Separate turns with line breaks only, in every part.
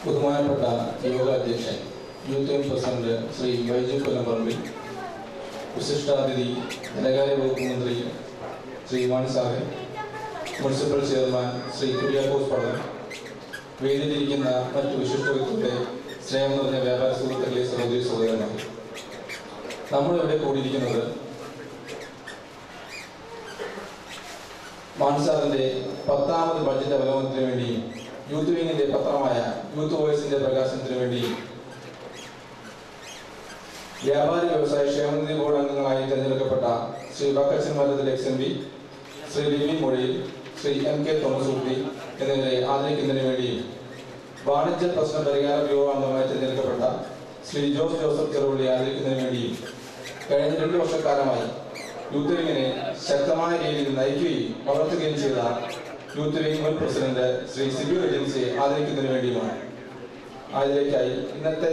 ബഹുമാനപ്പെട്ട യോഗ അധ്യക്ഷൻ youth wing president Shri Baiju Kollamparambil, വിശിഷ്ടാതിഥി ധനകാര്യ വകുപ്പ് മന്ത്രി ശ്രീ മാണി സാഹേ, മുനിസിപ്പൽ ചെയർമാൻ ശ്രീ കുര്യാക്കോസ് പടവൻ, വേദിയിലിരിക്കുന്ന മറ്റു വിശിഷ്ട വ്യക്തികളുടെ സ്നേഹം നിറഞ്ഞ വ്യാപാര സുഹൃത്തുക്കളെ, സഹോദരി സഹോദരന്മാർ, നമ്മളിവിടെ കൂടിയിരിക്കുന്നത് മാൻസാറിന്റെ 10ാമത് ബഡ്ജറ്റ് അവലോകനത്തിന് വേണ്ടിയും യൂത്ത് വിങ്ങിന്റെ പത്രമായ യൂത്ത് വോയിസിന്റെ പ്രകാശനത്തിന് വേണ്ടിയും വ്യാപാരി വ്യവസായ ക്ഷേമനിധി ബോർഡ് അംഗങ്ങളായി തിരഞ്ഞെടുക്കപ്പെട്ട ശ്രീ വക്കച്ചൻ മരത്തിൽ XMB, ശ്രീ ലിവി മൊഴിയിൽ, ശ്രീ MK തോമസ് കുട്ടി എന്നിവരെ ആദരിക്കുന്നതിന് വേണ്ടിയും വാണിജ്യ പ്രശ്ന പരിഹാര ബ്യൂറോ അംഗമായി തിരഞ്ഞെടുക്കപ്പെട്ട ശ്രീ ജോസ് ജോസഫ് ചെറുപള്ളി ആദരിക്കുന്നതിന് വേണ്ടിയും കഴിഞ്ഞ 2 വർഷക്കാലമായി യൂത്ത് വിങ്ങിനെ ശക്തമായ രീതിയിൽ നയിക്കുകയും വളർത്തുകയും ചെയ്ത യൂത്ത് വിംഗ് മുൻ പ്രസിഡന്റ് ശ്രീ സിബി റജൻസിയെ ആദരിക്കുന്നതിന് വേണ്ടിയുമാണ്. അതിലേക്കായി ഇന്നത്തെ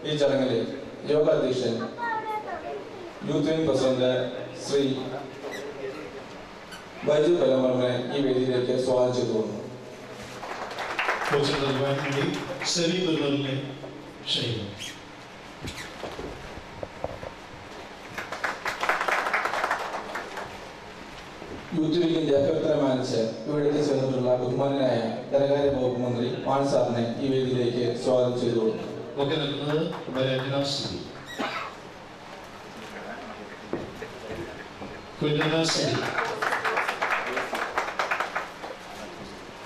ഈ ചടങ്ങിൽ യോഗ അധ്യക്ഷൻ youth wing president Shri Baiju കൊല്ലംപറമ്പിനെ ഈ വേദിയിലേക്ക് സ്വാഗതം ചെയ്തു കൊള്ളുന്നു. യൂത്ത് വിംഗിന്റെ അഭ്യർത്ഥന മാനിച്ച് ഇവിടെ ചേർന്നിട്ടുള്ള ബഹുമാനായ ധനകാര്യ വകുപ്പ് മന്ത്രി മാണി സാറിനെ ഈ വേദിയിലേക്ക് സ്വാഗതം ചെയ്തു കൊടുക്കുന്നു.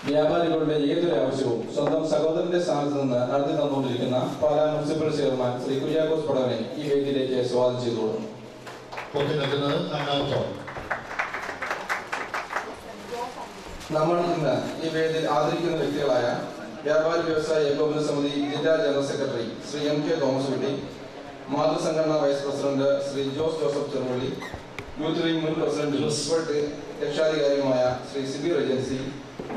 വ്യാപാരികളുടെ ഏതൊരു ആവശ്യവും സ്വന്തം സഹോദരന്റെ സ്ഥാനത്ത് നിന്ന് നടത്തി തന്നുകൊണ്ടിരിക്കുന്ന പാലാ മുനിസിപ്പൽ ചെയർമാൻ ശ്രീ കുര്യാക്കോസ് പടവനെ ഈ വേദിയിലേക്ക് സ്വാഗതം ചെയ്തു കൊടുക്കുന്നു. നമ്മൾ ഇന്ന് ഈ വേദിയിൽ ആദരിക്കുന്ന വ്യക്തികളായ വ്യാപാരി വ്യവസായ ഏകോപന സമിതി ജില്ലാ general secretary Shri MK Thomas Kutty, മാതൃസംഘടനാ vice president Shri Jose Joseph Cherupally, youth wing മുൻ പ്രസിഡന്റ് രക്ഷാധികാരിയുമായ ശ്രീ സിബി റജൻസി,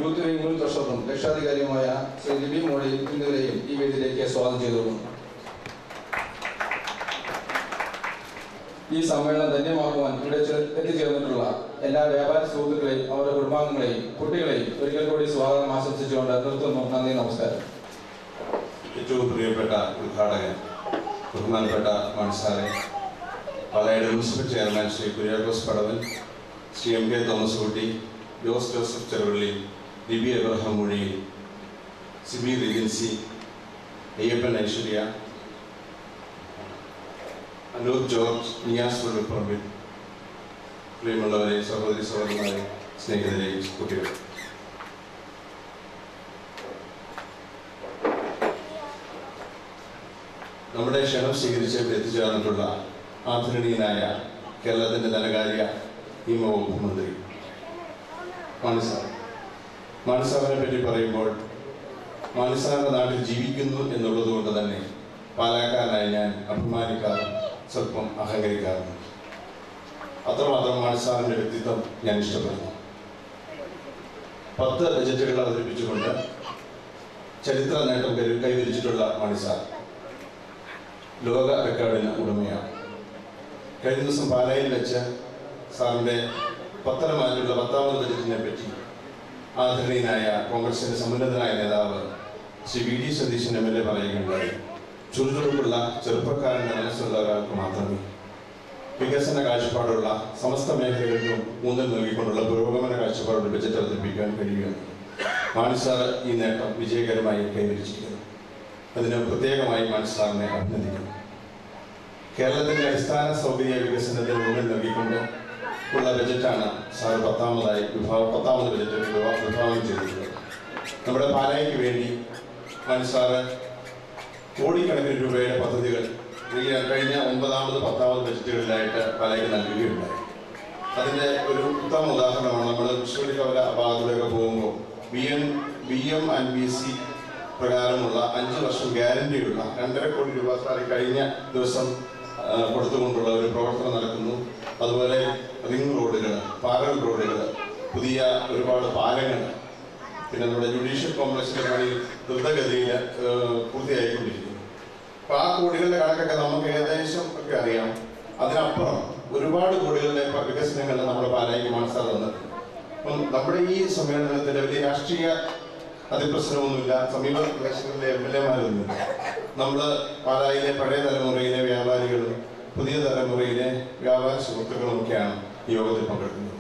യൂത്ത് വിംഗ് മുൻ ട്രഷററും രക്ഷാധികാരിയുമായ ശ്രീ ലിബി മോഡി എന്നിവരെയും ഈ വേദിയിലേക്ക് സ്വാഗതം ചെയ്തു. ഈ സമ്മേളനം ധന്യമാക്കുവാൻ ഇവിടെ എത്തിച്ചേർന്നിട്ടുള്ള എല്ലാ വ്യാപാരി സുഹൃത്തുക്കളെയും അവരുടെ കുടുംബാംഗങ്ങളെയും കുട്ടികളെയും ഒരിക്കൽ കൂടി സ്വാഗതം ആശംസിച്ചുകൊണ്ട് നിർത്തുന്നു. നന്ദി, നമസ്കാരം.
ഏറ്റവും പ്രിയപ്പെട്ട ഉദ്ഘാടകൻ ബഹുമാനപ്പെട്ട മാണി സാറേ, പാലായുടെ municipal chairman Shri Kuriakose Padavan, Shri MK Thomas Kutty, Jose Joseph Cherupally, Libi Abraham Mozhiyil, Siby Regency, Ayyappan Aishwarya, Anoop George, Niyas Vellipparambil, പ്രിയമുള്ളവരെ, സഹോദരി സഹോദരന്മാരെ, സ്നേഹിതരെ, കുട്ടികൾ, നമ്മുടെ ക്ഷണം സ്വീകരിച്ച് എത്തിച്ചേർന്നിട്ടുള്ള ആദരണീയനായ കേരളത്തിൻ്റെ ധനകാര്യ നിയമവകുപ്പ് മന്ത്രി മാണി സാർ, മാണി സാറിനെ പറ്റി പറയുമ്പോൾ മാണി സാറിൻ്റെ നാട്ടിൽ ജീവിക്കുന്നു എന്നുള്ളത് കൊണ്ട് തന്നെ പാലക്കാരനായി ഞാൻ അഭിമാനിക്കാറും സ്വല്പം അഹങ്കരിക്കാറുണ്ട്. അത്രമാത്രം മാണി സാറിൻ്റെ വ്യക്തിത്വം ഞാൻ ഇഷ്ടപ്പെടുന്നു. 10 ബജറ്റുകൾ അവതരിപ്പിച്ചുകൊണ്ട് ചരിത്ര നേട്ടം കൈവരിച്ചിട്ടുള്ള മാണി സാർ ലോക റെക്കോർഡിന് ഉടമയാണ്. കഴിഞ്ഞ ദിവസം പാലായിൽ വെച്ച് സാറിൻ്റെ പത്തനംതിട്ടയിലുള്ള 10ാമത് ബജറ്റിനെ പറ്റി ആദരണീയനായ കോൺഗ്രസിൻ്റെ സമുന്നതനായ നേതാവ് Shri V D Satheesan MLA പറയുകയുണ്ടായി, ചുറുചുറുക്കുള്ള ചെറുപ്പക്കാരൻ്റെ മനസ്സുള്ള ഒരാൾക്ക് മാത്രമേ വികസന കാഴ്ചപ്പാടുള്ള സമസ്ത മേഖലകളിലും ഊന്നൽ നൽകിക്കൊണ്ടുള്ള പുരോഗമന കാഴ്ചപ്പാടുള്ള ബജറ്റ് അവതരിപ്പിക്കാൻ കഴിയുകയാണ്. മാണി സാർ ഈ നേട്ടം വിജയകരമായി കൈവരിച്ചിരിക്കുന്നു. അതിന് പ്രത്യേകമായി മാണി സാറിനെ അഭിനന്ദിക്കുന്നു. കേരളത്തിൻ്റെ അടിസ്ഥാന സൗകര്യ വികസനത്തിന് ഊന്നൽ നൽകിക്കൊണ്ട് ഉള്ള ബജറ്റാണ് സാർ പത്താമത് ബജറ്റ് വിഭാവനം ചെയ്തിട്ടുള്ളത്. നമ്മുടെ പാലായ്ക്ക് വേണ്ടി മാണി സാറ് കോടിക്കണക്കിന് രൂപയുടെ പദ്ധതികൾ കഴിഞ്ഞ 9ാമത് 10ാമത് ബജറ്റുകളിലായിട്ട് പാലായ്ക്ക് നൽകുകയുണ്ടായി. അതിൻ്റെ ഒരു ഉത്തമ ഉദാഹരണമാണ് നമ്മൾ തൃശ്ശൂർ കവല ഭാഗത്തിലൊക്കെ പോകുമ്പോൾ BM&BC പ്രകാരമുള്ള 5 വർഷം ഗ്യാരണ്ടിയുള്ള 2.5 കോടി രൂപ സാറി കഴിഞ്ഞ ദിവസം കൊടുത്തുകൊണ്ടുള്ള ഒരു പ്രവർത്തനം നടക്കുന്നു. അതുപോലെ റിംഗ് റോഡുകൾ, പാരൽ റോഡുകൾ, പുതിയ ഒരുപാട് പാലങ്ങൾ, പിന്നെ നമ്മുടെ ജുഡീഷ്യൽ കോംപ്ലക്സിന്റെ പണി ദ്രുതഗതിയിൽ പൂർത്തിയായിക്കൊണ്ടിരിക്കുന്നു. അപ്പോൾ ആ കോടികളുടെ കണക്കൊക്കെ നമുക്ക് ഏകദേശം ഒക്കെ അറിയാം. അതിനപ്പുറം ഒരുപാട് കോടികളുടെ വികസനങ്ങൾ നമ്മുടെ പാലായ്ക്ക് മനസ്സിലാക്കി തന്നിട്ടുണ്ട്. അപ്പം നമ്മുടെ ഈ സമ്മേളനത്തിൽ വലിയ രാഷ്ട്രീയ അതിപ്രശ്നമൊന്നുമില്ല, സമീപ പ്രദേശങ്ങളിലെ MLA-മാരൊന്നുമില്ല. നമ്മൾ പാലായിലെ പഴയ തലമുറയിലെ വ്യാപാരികളും പുതിയ തലമുറയിലെ വ്യാപാര സുഹൃത്തുക്കളും ഒക്കെയാണ് ഈ യോഗത്തിൽ പങ്കെടുക്കുന്നത്.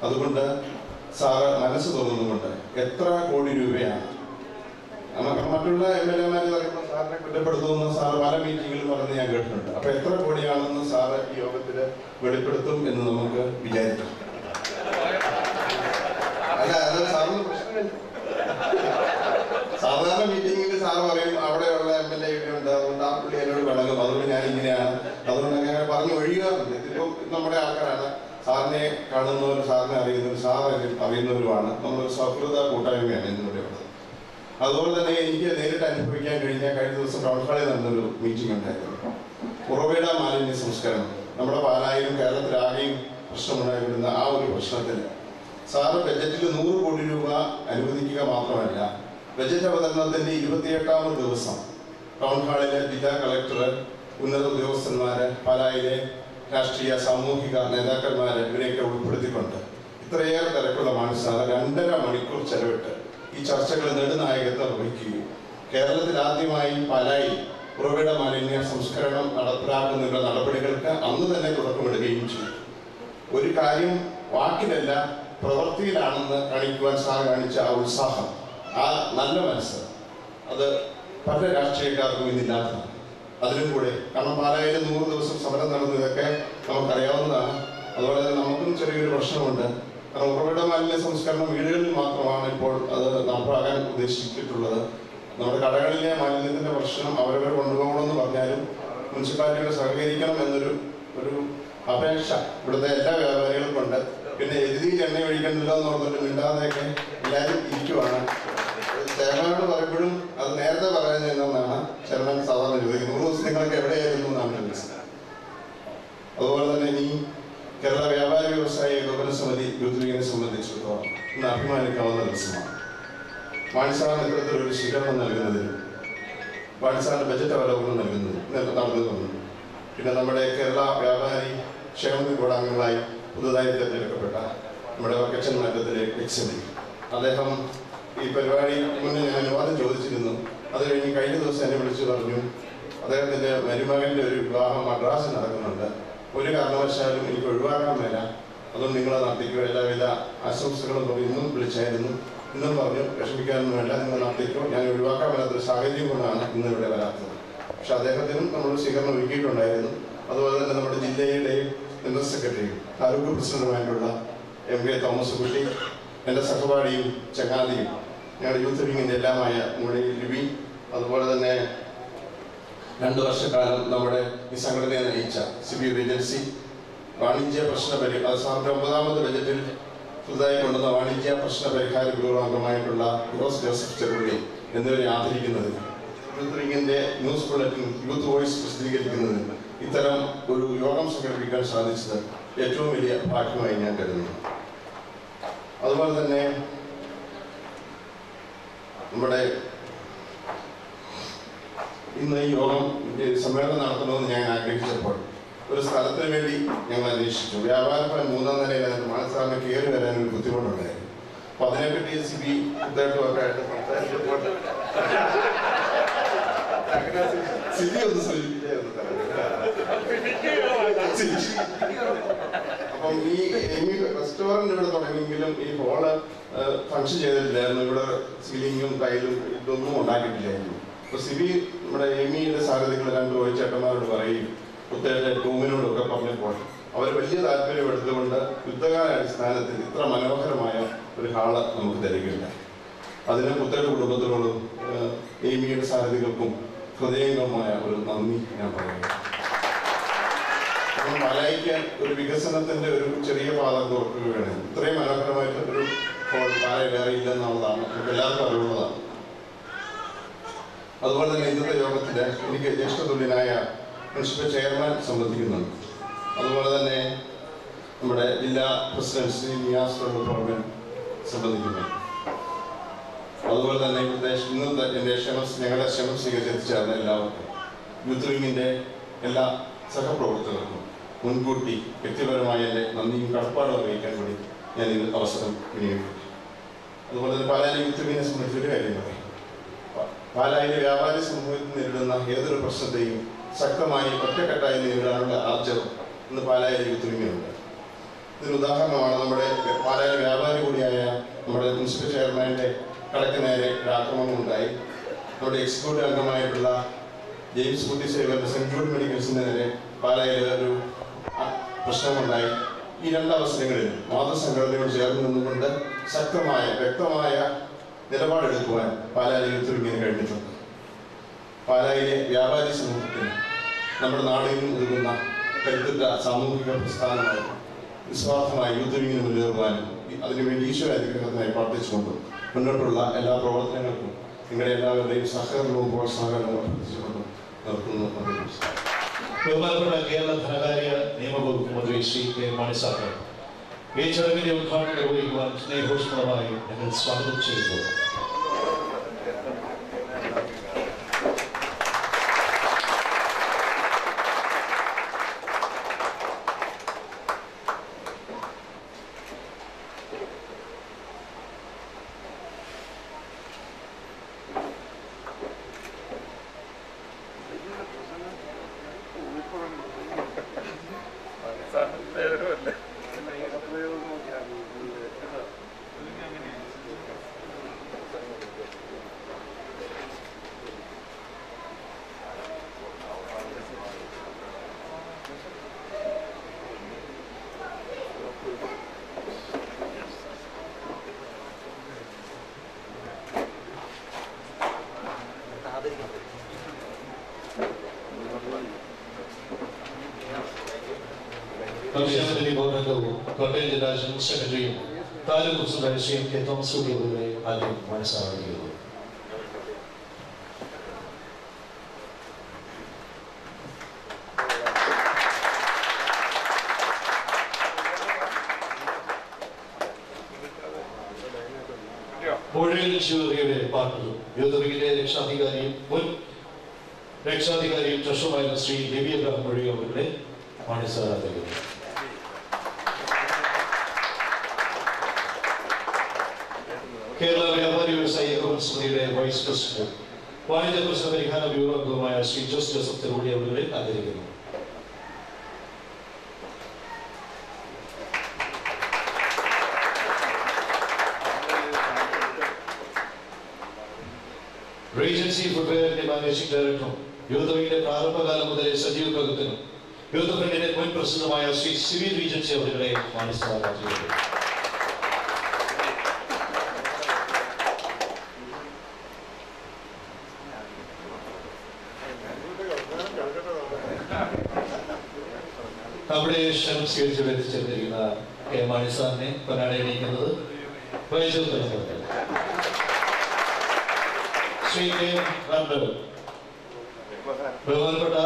അതുകൊണ്ട് സാറ് മനസ്സ് തോന്നുന്നുകൊണ്ട് എത്ര കോടി രൂപയാണ് മറ്റുള്ള MLA-മാർ പറയുമ്പോൾ സാറിനെ കുറ്റപ്പെടുത്തുമെന്ന് സാറ് പല മീറ്റിങ്ങുകളും പറഞ്ഞ് ഞാൻ കേട്ടിട്ടുണ്ട്. അപ്പൊ എത്ര കോടിയാണെന്ന് സാറ് ഈ യോഗത്തിൽ വെളിപ്പെടുത്തും എന്ന് നമുക്ക് വിചാരിക്കാം. അല്ല, അത് സാറിന് പ്രശ്നമില്ല. സാധാരണ മീറ്റിംഗിൽ സാറ് പറയും അവിടെയുള്ള MLA ഒക്കെ ഉണ്ട്, അതുകൊണ്ട് ആ പുള്ളി എന്നോട് പിണങ്ങും, അതുകൊണ്ട് ഞാൻ ഇങ്ങനെയാണ്, അതുകൊണ്ട് അങ്ങനെ പറഞ്ഞു ഒഴിയാറുണ്ട്. ഇതിപ്പം നമ്മുടെ ആൾക്കാരാണ്, സാറിനെ കാണുന്നവരും സാറിനെ അറിയുന്നവരും സാർ അറിയുന്നവരുമാണ്. നമ്മളൊരു സൗഹൃദ കൂട്ടായ്മയാണ് ഇന്നിവിടെ ഉള്ളത്. അതുപോലെ തന്നെ എനിക്ക് നേരിട്ട് അനുഭവിക്കാൻ കഴിഞ്ഞ ദിവസം ടൗൺ ഹാളിൽ നടന്നൊരു മീറ്റിംഗ് ഉണ്ടായിരുന്നു. ഉറവിട മാലിന്യ സംസ്കരണം നമ്മുടെ പാലായിലും കേരളത്തിലാകെയും പ്രശ്നമുണ്ടായിരുന്ന ആ ഒരു പ്രശ്നത്തിൽ സാറ് ബജറ്റിൽ 100 കോടി രൂപ അനുവദിക്കുക മാത്രമല്ല, ബജറ്റ് അവതരണത്തിന്റെ 28ാമത് ദിവസം ടൗൺ ഹാളിലെ ജില്ലാ കളക്ടർ, ഉന്നത ഉദ്യോഗസ്ഥന്മാര്, പാലായിലെ രാഷ്ട്രീയ സാമൂഹിക നേതാക്കന്മാര് ഇവരെയൊക്കെ ഉൾപ്പെടുത്തിക്കൊണ്ട് ഇത്രയേറെ തിരക്കുള്ള മാണി സാർ 2.5 മണിക്കൂർ ചെലവിട്ട് ഈ ചർച്ചകൾ നെടുനായകത്വം വഹിക്കുകയും കേരളത്തിൽ ആദ്യമായി പാലായിൽ ഉറവിട മാലിന്യ സംസ്കരണം നടപ്പിലാക്കുന്നതിനുള്ള നടപടികൾക്ക് അന്ന് തന്നെ തുടക്കമിടുകയും ചെയ്തു. ഒരു കാര്യം വാക്കിലല്ല പ്രവൃത്തിയിലാണെന്ന് കാണിക്കുവാൻ സാർ കാണിച്ച ആ ഉത്സാഹം, ആ നല്ല മനസ്സ്, അത് പല രാഷ്ട്രീയക്കാർക്കും ഇന്നില്ലാത്തതാണ്. അതിലും കൂടെ കാരണം പാലായിലെ 100 ദിവസം സമരം നടന്നതൊക്കെ നമുക്കറിയാവുന്നതാണ്. അതുപോലെ തന്നെ നമുക്കും ചെറിയൊരു പ്രശ്നമുണ്ട്. കാരണം ഉറവിട മാലിന്യ സംസ്കരണം വീടുകളിൽ മാത്രമാണ് ഇപ്പോൾ അത് നടപ്പാക്കാൻ ഉദ്ദേശിച്ചിട്ടുള്ളത്. നമ്മുടെ കടകളിലെ മാലിന്യത്തിന്റെ പ്രശ്നം അവരവർ കൊണ്ടുപോകണമെന്ന് പറഞ്ഞാലും മുനിസിപ്പാലിറ്റിയോട് സഹകരിക്കണം എന്നൊരു അപേക്ഷ ഇവിടുത്തെ എല്ലാ വ്യാപാരികൾക്കും ഉണ്ട്. പിന്നെ എഴുതിയിൽ എണ്ണ ഒഴിക്കണ്ടല്ലോ എന്ന് പറഞ്ഞിട്ട് മിണ്ടാതെയൊക്കെ എല്ലാവരും ഇരിക്കുവാണ്. ചെയർമാനോട് പറയുമ്പോഴും അത് നേരത്തെ പറയുന്നത് എന്നാണ് ചെയർമാൻ സാധാരണ ചോദിക്കുന്നത്, 100 ദിവസം നിങ്ങളൊക്കെ എവിടെയായിരുന്നു എന്നാണ് ചോദിച്ചത്. അതുപോലെ തന്നെ ഇനി കേരള വ്യാപാരി വ്യവസായ ഏകോപന സമിതി യൂത്ത് ലീഗിനെ സംബന്ധിച്ചിടത്തോളം ഇന്ന് അഭിമാനിക്കാവുന്ന ദിവസമാണ്. മാണി സാറിന് ഇത്തരത്തിലൊരു സ്വീകരണം നൽകുന്നതിനും മാണി സാറിന് ബജറ്റ് അവലോകനം നൽകുന്നതിനും പിന്നെ നമ്മുടെ കേരള വ്യാപാരി ക്ഷേമനിധി ബോർഡ് അംഗങ്ങളായി പുതുതായി തിരഞ്ഞെടുക്കപ്പെട്ട നമ്മുടെ വക്കച്ചൻ മറ്റത്തിലെ XMD അദ്ദേഹം ഈ പരിപാടി മുന്നേ ഞാൻ അനുവാദം ചോദിച്ചിരുന്നു. അത് കഴിഞ്ഞ് കഴിഞ്ഞ ദിവസം എന്നെ വിളിച്ചു പറഞ്ഞു അദ്ദേഹത്തിൻ്റെ മരുമകൻ്റെ ഒരു വിവാഹം മദ്രാസിൽ നടക്കുന്നുണ്ട്, ഒരു കാരണവശാലും എനിക്ക് ഒഴിവാക്കാൻ മേല, അതുകൊണ്ട് നിങ്ങളെ നടത്തിക്കോ, എല്ലാവിധ ആശംസകളും ഇന്നും വിളിച്ചായിരുന്നു. ഇന്നും പറഞ്ഞു വിഷമിക്കാനൊന്നും വേണ്ട, നിങ്ങൾ നടത്തിക്കോ, ഞാൻ ഒഴിവാക്കാൻ മേലാത്തൊരു സാഹചര്യം കൊണ്ടാണ് ഇന്ന് ഇവിടെ വരാത്തത്. പക്ഷെ അദ്ദേഹത്തിനും നമ്മൾ സ്വീകരണം ഒരുക്കിയിട്ടുണ്ടായിരുന്നു. അതുപോലെ തന്നെ നമ്മുടെ ജില്ലയുടെയും ജനറൽ സെക്രട്ടറിയും ആരോഗ്യ പ്രസിഡന്റുമായിട്ടുള്ള MK തോമസ് കുട്ടി, എൻ്റെ സഹപാഠിയും ചങ്ങാതിയും ഞങ്ങളുടെ യൂത്ത് വിങ്ങിൻ്റെ എല്ലാമായ നമ്മുടെ ലിബി, അതുപോലെ തന്നെ 2 വർഷക്കാലം നമ്മുടെ ഈ സംഘടനയെ നയിച്ച CBU ഏജൻസി, വാണിജ്യ പ്രശ്ന അത് സാറിൻ്റെ 9ാമത് ബജറ്റിൽ പുതുതായി കൊണ്ടുവന്ന വാണിജ്യ പ്രശ്ന പരിഹാര ബ്യൂറോ അംഗമായിട്ടുള്ള ജോസഫ് ചെറുപുള്ളി എന്നിവരെ ആദരിക്കുന്നതിന്, യൂത്ത് വിങ്ങിൻ്റെ ന്യൂസ് ബുള്ളറ്റിൻ യൂത്ത് വോയിസ് പ്രസിദ്ധീകരിക്കുന്നതിന് ഇത്തരം ഒരു യോഗം സംഘടിപ്പിക്കാൻ സാധിച്ചത് ഏറ്റവും വലിയ ഭാഗ്യമായി ഞാൻ കരുതുന്നു. അതുപോലെ തന്നെ നമ്മുടെ ഇന്ന് ഈ യോഗം സമ്മേളനം നടത്തണമെന്ന് ഞാൻ ആഗ്രഹിച്ചപ്പോൾ ഒരു സ്ഥലത്തിന് വേണ്ടി ഞങ്ങൾ അന്വേഷിച്ചു. വ്യാപാര ഭവൻ 3ാം നിലയിലായിട്ട് മാണി സാറിന് കയറി വരാൻ ഒരു ബുദ്ധിമുട്ടുണ്ടായിരുന്നു. അപ്പോൾ അതിനെപ്പറ്റി CB ഉദ്യോഗമൊക്കെ ആയിട്ട് സംസാരിച്ചപ്പോൾ സ്ഥിതി ഒന്ന് സൂചിപ്പിച്ചേ അപ്പം ഈ റെസ്റ്റോറന്റ് ഇവിടെ തുടങ്ങിയെങ്കിലും ഈ ഹോള് ഫങ്ഷൻ ചെയ്തിട്ടില്ലായിരുന്നു. ഇവിടെ സീലിങ്ങും ടൈലും ഇതൊന്നും ഉണ്ടാക്കിയിട്ടില്ലായിരുന്നു. അപ്പൊ സിബി നമ്മുടെ എമിയുടെ സാരഥികൾ രണ്ട് ചേട്ടന്മാരോട് പറയും, കുത്തേടെ ടൂമിനോടൊക്കെ പറഞ്ഞപ്പോൾ അവർ വലിയ താല്പര്യം എടുത്തുകൊണ്ട് യുദ്ധകാല അടിസ്ഥാനത്തിൽ ഇത്ര മനോഹരമായ ഒരു ഹാള് നമുക്ക് തരികയുണ്ടായി. അതിന് പുത്തേടെ കുടുംബത്തിനോടും എമിയുടെ സാരഥികൾക്കും ഹൃദയംഗമായ ഒരു നന്ദി ഞാൻ പറയുന്നു. പാലായിക്ക് ഒരു വികസനത്തിന്റെ ഒരു ചെറിയ പാത തുറക്കുകയാണ്. ഇത്രയും മനോഹരമായിട്ട് ഒരു ഹോൾ പാല വേറെ ഇല്ലെന്നുള്ളതാണ് നമുക്ക് എല്ലാവർക്കും അറിവുള്ളതാണ്. അതുപോലെ തന്നെ ഇന്നത്തെ യോഗത്തില് എനിക്ക് ജ്യേഷ്ഠതുല്യനായ മുനിസിപ്പൽ ചെയർമാൻ സംബന്ധിക്കുന്നുണ്ട്. അതുപോലെ തന്നെ നമ്മുടെ ജില്ലാ പ്രസിഡന്റ് ശ്രീ നിയാസ് പുറമൻ സംബന്ധിക്കുന്നുണ്ട്. അതുപോലെ തന്നെ ഇന്നത്തെ എൻ്റെ ഞങ്ങളുടെ ക്ഷമം സ്വീകരിച്ചെത്തിച്ചേർന്ന എല്ലാവർക്കും യൂത്ത് വിങ്ങിൻ്റെ എല്ലാ സഹപ്രവർത്തകർക്കും മുൻകൂട്ടി വ്യക്തിപരമായ എൻ്റെ നന്ദിയും കടപ്പാടും അറിയിക്കാൻ കൂടി ഞാൻ ഈ അവസരം വിനിയോഗിക്കും. അതുപോലെ തന്നെ പാലായിലെ യൂത്ത് വിങ്ങിനെ സംബന്ധിച്ചൊരു കാര്യം പറയും. പാലായിലെ വ്യാപാരി സമൂഹത്തിൽ നേരിടുന്ന ഏതൊരു പ്രശ്നത്തെയും ശക്തമായി ഒറ്റക്കെട്ടായി നേരിടാനുള്ള ആർജവം ഇന്ന് പാലായിലെ യൂത്ത് വിങ്ങിനുണ്ട്. ഇതിന് ഉദാഹരണമാണ് നമ്മുടെ പാലായിലെ വ്യാപാരി കൂടിയായ നമ്മുടെ മുനിസിപ്പൽ ചെയർമാൻ്റെ കടക്ക് നേരെ ഒരു ആക്രമണം ഉണ്ടായി. നമ്മുടെ എക്സിക്യൂട്ടീവ് അംഗമായിട്ടുള്ള ജെയിംസ് കുട്ടി സേവന്റെ സെന്റ് ജൂഡ് മെഡിക്കൽസിന് നേരെ പാലായിൽ ഒരു പ്രശ്നമുണ്ടായി. ഈ രണ്ടവസരങ്ങളിൽ മാതൃസംഘടനയോട് ചേർന്ന് നിന്നുകൊണ്ട് ശക്തമായ വ്യക്തമായ നിലപാടെടുക്കുവാൻ പാലായിലെ യൂത്ത് വിങ്ങിന് കഴിഞ്ഞിട്ടുണ്ട്. പാലായിലെ വ്യാപാരി സമൂഹത്തിന് നമ്മുടെ നാടിൽ നിന്നും ഒതുങ്ങുന്ന കരുത്തുറ്റ സാമൂഹിക പ്രസ്ഥാനമായി നിസ്വാർത്ഥമായി യൂത്ത് വിങ്ങിന് മുന്നേറുവാനും അതിനുവേണ്ടി ഈശ്വര അനുഗ്രഹത്തിനായി പ്രാർത്ഥിച്ചുകൊണ്ടും മുന്നോട്ടുള്ള എല്ലാ പ്രവർത്തനങ്ങൾക്കും നിങ്ങളുടെ എല്ലാവരുടെയും സഹകരണവും പ്രോത്സാഹനവും അഭ്യർത്ഥിച്ചുകൊണ്ടും നിർത്തുന്നു.
ബഹുമാനപ്പെട്ട കേരള ധനകാര്യ നിയമവകുപ്പ് മന്ത്രി ശ്രീ കെ മാണി സാർ ഈ ചടങ്ങിന്റെ ഉദ്ഘാടനം നിർവഹിക്കുവാൻ സ്നേഹോഷ്മളമായി ഞങ്ങൾ സ്വാഗതം ചെയ്യുന്നു. കോട്ടയം ജില്ലാ ജനറൽ സെക്രട്ടറിയും taluk president Shri K Thomas അവരുടെ ആദ്യം മനസ്സാവുകയുള്ളൂ. മുഴുവൻ ശിവഗിരിയുടെ പാർട്ണറും യൂത്ത് വിങ്ങിന്റെ രക്ഷാധികാരിയും മുൻ രക്ഷാധികാരിയും ട്രഷറുമായിരുന്ന ശ്രീ രവി അബ്രഹാം മൊഴി അവരുടെ മനസ്സാവുകയുള്ളൂ. കേരള വ്യാപാരി വ്യവസായി ഏകോപന സമിതിയുടെ വൈസ് പ്രസിഡന്റ് വാണിജ്യ പ്രശ്ന പരിഹാര ബ്യൂറോ അംഗമായ ശ്രീ ജോസഫ് തെരുവുടി അവരുടെ ആദരിക്കുന്നു. റീജൻസി ഫുട്വെയറിന്റെ മാനേജിംഗ് ഡയറക്ടറും യൂത്ത് വിങ്ങിന്റെ പ്രാരംഭകാലം മുതലേ സജീവ പ്രവർത്തനം യൂത്ത് ഫ്രണ്ടിന്റെ മുൻ പ്രസിഡന്റുമായ ശ്രീ സിവിൽ റീജൻസി അവരുടെ മാനസാരാധിക്കുന്നു. അവിടെ ക്ഷണം സ്വീകരിച്ച് എത്തിച്ചേർന്നിരിക്കുന്ന കെ മാണി സാറിനെ പൊന്നാടയണിയിക്കുന്നത് ശ്രീ കെ റാംദേവ്. ബഹുമാനപ്പെട്ട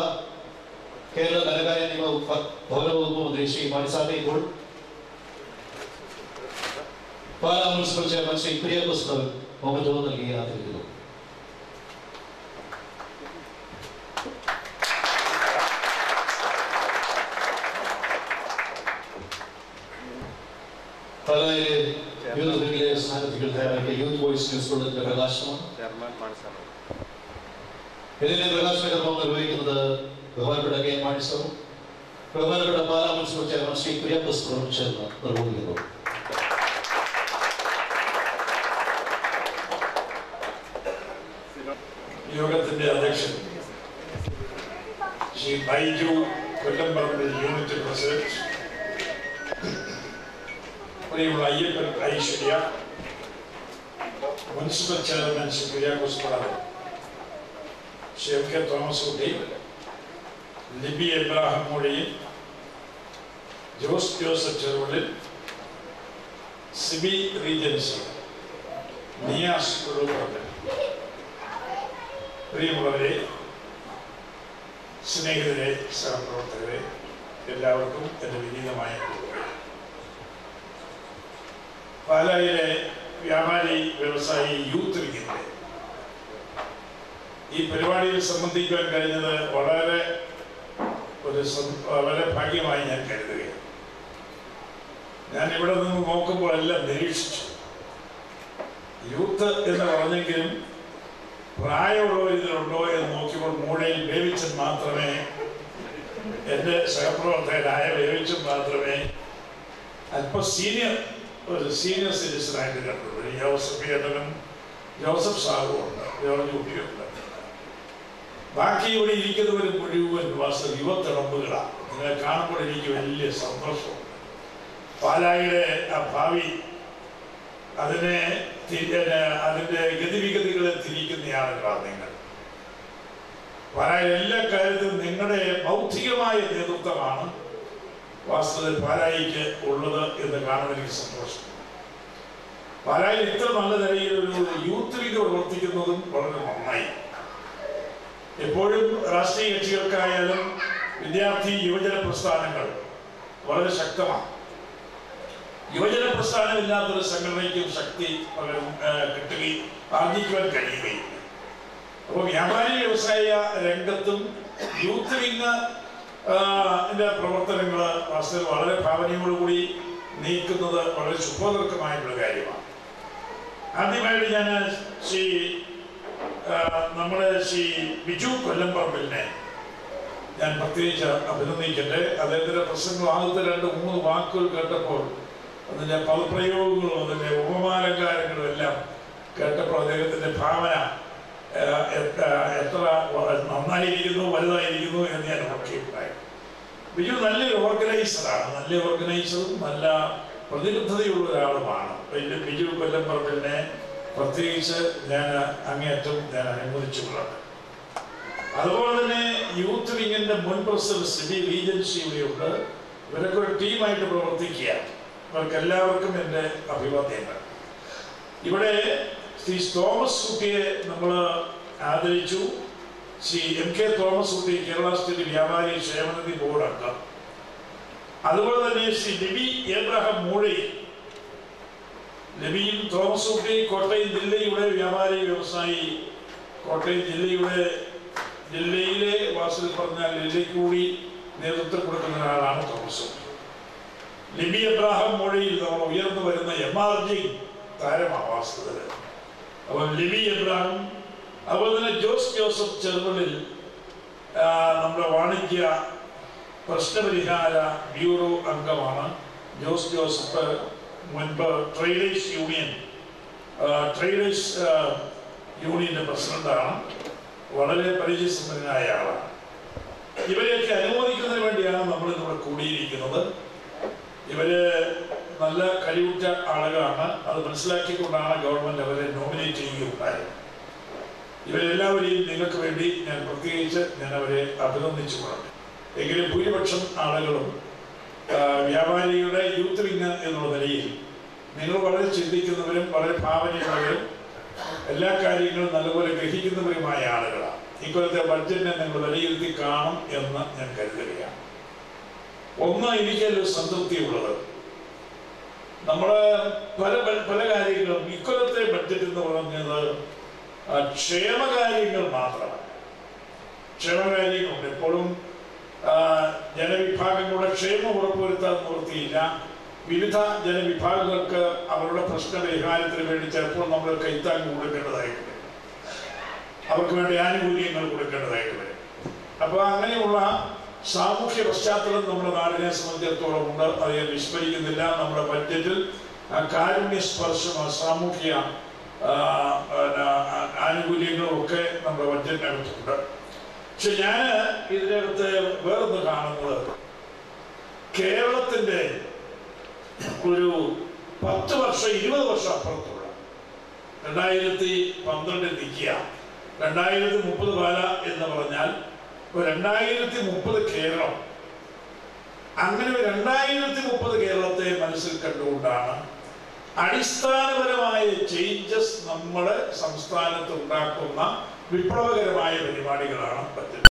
കേരള ധനകാര്യ ഭവന വകുപ്പ് മന്ത്രി ശ്രീ മാണി സാറിനെ ഇപ്പോൾ Pala municipal chairman Shri Priyaprasad memento നൽകി ആദരിക്കുന്നു. പാലായിലെ യൂത്ത് വിങ്ങിലെ സ്ഥാനാർത്ഥികൾ തയ്യാറാക്കിയ യൂത്ത് വോയിസ് ന്യൂസ് ബുള്ളറ്റിന്റെ പ്രകാശനമാണ് ഇതിന്റെ പ്രകാശന കർമ്മം നിർവഹിക്കുന്നത് ബഹുമാനപ്പെട്ട കെ മാണിസവും ബഹുമാനപ്പെട്ട പാലാ മുനിസിപ്പൽ ചെയർമാൻ ശ്രീ കുര്യാക്കോസ് ചേർന്ന് നിർവഹിക്കുന്നു.
യോഗത്തിന്റെ അധ്യക്ഷൻ ശ്രീ ബൈജു കൊല്ലംപറമ്പിൽ യൂണിറ്റ് പ്രസിഡന്റ്, പ്രിയമുള്ള Ayyappan Aishwarya, municipal chairman Shri Kuriakose Padav, Shri M K Thomas Kutty, Libi Abraham Mozhiyil, Jose Joseph Cheruvallil, Siby Regency, Niyas Kuruparambu, പ്രിയമുള്ളവരെ, സ്നേഹിതരെ, സഹപ്രവർത്തകരെ, എല്ലാവർക്കും എൻ്റെ വിനീതമായ പാലായിലെ വ്യാപാരി വ്യവസായി യൂത്ത് ലീഗിന്റെ ഈ പരിപാടിയിൽ സംബന്ധിക്കാൻ കഴിഞ്ഞത് വളരെ ഭാഗ്യമായി ഞാൻ കരുതുകയാണ്. ഞാൻ ഇവിടെ നിന്ന് നോക്കുമ്പോൾ എല്ലാം നിരീക്ഷിച്ചു. യൂത്ത് എന്ന് പറഞ്ഞെങ്കിലും പ്രായമുള്ളവർ ഇതിലുണ്ടോ എന്ന് നോക്കിയപ്പോൾ മൂഴയിൽ ബേബിച്ചൻ മാത്രമേ, എൻ്റെ സഹപ്രവർത്തകരായ ബേബിച്ചൻ മാത്രമേ അല്പം ഒരു സീനിയർ സിറ്റിസനായിട്ട് കണ്ടുള്ളൂ. ജോസഫ് ഏട്ടനും ജോസഫ് സാറും ഉണ്ട്, ജോർജ് കുട്ടിയുണ്ട്. ബാക്കി ഇവിടെ ഇരിക്കുന്നവർ മുഴുവൻ യുവത്തിളമ്പുകളാണ്. നിങ്ങളെ കാണുമ്പോൾ എനിക്ക് വലിയ സന്തോഷമുണ്ട്. പാലായിലെ ആ ഭാവി, അതിൻ്റെ ഗതിവിഗതികളെ തിരിക്കുന്ന ആളുകളാണ് നിങ്ങൾ. പാലായിൽ എല്ലാ കാര്യത്തിലും നിങ്ങളുടെ ബൗദ്ധികമായ നേതൃത്വമാണ് വാസ്തവത്തിൽ പാലായിക്ക് ഉള്ളത് എന്ന് കാണാൻ എനിക്ക് സന്തോഷം. പാലായിൽ ഇത്ര നല്ല നിലയിൽ ഒരു യൂത്ത് ലീഗ് പ്രവർത്തിക്കുന്നതും വളരെ നന്നായി. എപ്പോഴും രാഷ്ട്രീയ കക്ഷികൾക്കായാലും വിദ്യാർത്ഥി യുവജന പ്രസ്ഥാനങ്ങൾ വളരെ ശക്തമാണ്. യുവജന പ്രസ്ഥാനമില്ലാത്തൊരു സംഘടനയ്ക്കും ശക്തി കിട്ടുകയും ആർജിക്കുവാൻ കഴിയുകയും. അപ്പോൾ വ്യാപാരി വ്യവസായ രംഗത്തും യൂത്ത് വിങ് പ്രവർത്തനങ്ങൾ വാസ്തവത്തിൽ വളരെ ഭാവനയോടുകൂടി നീക്കുന്നത് വളരെ ശുഭോദർക്കമായിട്ടുള്ള കാര്യമാണ്. ആദ്യമായിട്ട് ഞാൻ നമ്മുടെ ശ്രീ ബിജു കൊല്ലംപറമ്പിലിനെ ഞാൻ പ്രത്യേകിച്ച് അഭിനന്ദിക്കട്ടെ. അദ്ദേഹത്തിന്റെ പ്രസംഗം ആദ്യത്തെ 2-3 വാക്കുകൾ കേട്ടപ്പോൾ അതിൻ്റെ പദപ്രയോഗങ്ങളും അതിൻ്റെ ഉപമാലങ്കാരങ്ങളും എല്ലാം കേട്ടപ്പോൾ അദ്ദേഹത്തിൻ്റെ ഭാവന എത്ര നന്നായിരിക്കുന്നു, വലുതായിരിക്കുന്നു എന്ന് ഞാൻ നോക്കിയിട്ടുണ്ടായി. ബിജു നല്ലൊരു ഓർഗനൈസറാണ്. നല്ല ഓർഗനൈസറും നല്ല പ്രതിബദ്ധതയുള്ള ഒരാളുമാണ്. ബിജു കൊല്ലംപറമ്പിലിനെ പ്രത്യേകിച്ച് ഞാൻ അങ്ങേയറ്റം ഞാൻ അനുമോദിച്ചുകൊള്ളാണ്. അതുപോലെ തന്നെ യൂത്ത് വിങ്ങിന്റെ മുൻ പ്രസിഡന്റ് സിബി റീജൻസി ഇവിടെയുണ്ട്. ഇവരൊക്കെ ഒരു ടീമായിട്ട് പ്രവർത്തിക്കുക. ഇവർക്ക് എല്ലാവർക്കും എൻ്റെ അഭിവാദ്യങ്ങൾ. ഇവിടെ ശ്രീ തോമസ് കുട്ടിയെ നമ്മൾ ആദരിച്ചു. ശ്രീ എം കെ തോമസ് കുട്ടി കേരള സ്റ്റേറ്റ് വ്യാപാരി ക്ഷേമനിധി ബോർഡ് അംഗം. അതുപോലെ തന്നെ ശ്രീ ലിബി എബ്രാഹിം മൂഴി, ലിബിയും തോമസ് കുട്ടി കോട്ടയം ജില്ലയുടെ വ്യാപാരി വ്യവസായി, കോട്ടയം ജില്ലയിലെ വാസ്തവത്തിൽ പറഞ്ഞാൽ ജില്ലയ്ക്ക് കൂടി നേതൃത്വം കൊടുക്കുന്ന ഒരാളാണ് തോമസ് കുട്ടി. ലിബി എബ്രാഹിം മൂഴയിൽ നമ്മൾ ഉയർന്നു വരുന്ന എമർജിംഗ് താരമാണ് വാസ്തവത്തിൽ. അപ്പോൾ ലിബി എബ്രാഹിം, അതുപോലെ തന്നെ ജോസഫ് ചെറുവള്ളിൽ നമ്മുടെ വാണിജ്യ പ്രശ്നപരിഹാര ബ്യൂറോ അംഗമാണ്. ജോസഫ് മുൻപ് ട്രേഡേഴ്സ് യൂണിയന്റെ പ്രസിഡന്റാണ്. വളരെ പരിചയസമ്പന്നനായ ആളാണ്. ഇവരെയൊക്കെ അനുമോദിക്കുന്നതിന് വേണ്ടിയാണ് നമ്മൾ ഇവിടെ കൂടിയിരിക്കുന്നത്. ഇവര് നല്ല കഴിവുറ്റ ആളുകളാണ്. അത് മനസ്സിലാക്കിക്കൊണ്ടാണ് ഗവൺമെന്റ് അവരെ നോമിനേറ്റ് ചെയ്യുകയുണ്ടായത്. ഇവരെല്ലാവരെയും നിങ്ങൾക്ക് വേണ്ടി ഞാൻ പ്രത്യേകിച്ച് അവരെ അഭിനന്ദിച്ചു കൊള്ളട്ടെ. എങ്കിലും ഭൂരിപക്ഷം ആളുകളും വ്യാപാരിയുടെ യൂത്ത് വിങ് എന്നുള്ള നിലയിൽ നിങ്ങൾ വളരെ ചിന്തിക്കുന്നവരും വളരെ ഭാവനയുള്ളവരും എല്ലാ കാര്യങ്ങളും നല്ലപോലെ ഗ്രഹിക്കുന്നവരുമായ ആളുകളാണ്. ഇക്കൊല്ലത്തെ ബഡ്ജറ്റിനെ നിങ്ങൾ വിലയിരുത്തി കാണും എന്ന് ഞാൻ കരുതുകയാണ്. ഒന്ന്, എനിക്കൊരു സംതൃപ്തിയുള്ളത്, നമ്മള് പല കാര്യങ്ങളും ഇക്കൊല്ലത്തെ ബഡ്ജറ്റ് എന്ന് പറഞ്ഞത് ക്ഷേമകാര്യങ്ങൾ മാത്രമാണ്. ക്ഷേമകാര്യങ്ങളുണ്ട്. എപ്പോഴും ജനവിഭാഗങ്ങളുടെ ക്ഷേമം ഉറപ്പുവരുത്താൻ നിവൃത്തിയില്ല. വിവിധ ജനവിഭാഗങ്ങൾക്ക് അവരുടെ പ്രശ്ന പരിഹാരത്തിന് വേണ്ടി ചിലപ്പോൾ നമ്മൾ കൈത്താങ്ങ് കൊടുക്കേണ്ടതായിട്ടുണ്ട്. അവർക്ക് വേണ്ടി ആനുകൂല്യങ്ങൾ കൊടുക്കേണ്ടതായിട്ട് വരും. അപ്പോൾ അങ്ങനെയുള്ള സാമൂഹ്യ പശ്ചാത്തലം നമ്മുടെ നാടിനെ സംബന്ധിച്ചിടത്തോളം ഉണ്ട്. അത് ഞാൻ വിസ്മരിക്കുന്നില്ല. നമ്മുടെ ബഡ്ജറ്റിൽ കാരുണ്യ സ്പർശം സാമൂഹ്യ ആനുകൂല്യങ്ങളും ഒക്കെ നമ്മുടെ ബഡ്ജറ്റിനകത്തുണ്ട്. പക്ഷെ ഞാൻ ഇതിനകത്ത് വേറൊന്ന് കാണുന്നത്, കേരളത്തിൻ്റെ ഒരു 10 വർഷം 20 വർഷം അപ്പുറത്തുള്ള 2012 നിൽക്കുക, 2030 പാല എന്ന് പറഞ്ഞാൽ 2030 കേരളം. അങ്ങനെ 2030 കേരളത്തെ മനസ്സിൽ കണ്ടുകൊണ്ടാണ് അടിസ്ഥാനപരമായ ചേഞ്ചസ് നമ്മുടെ സംസ്ഥാനത്ത് ഉണ്ടാക്കുന്ന വിപ്ലവകരമായ പരിപാടികളാണ് ബഡ്ജറ്റ്.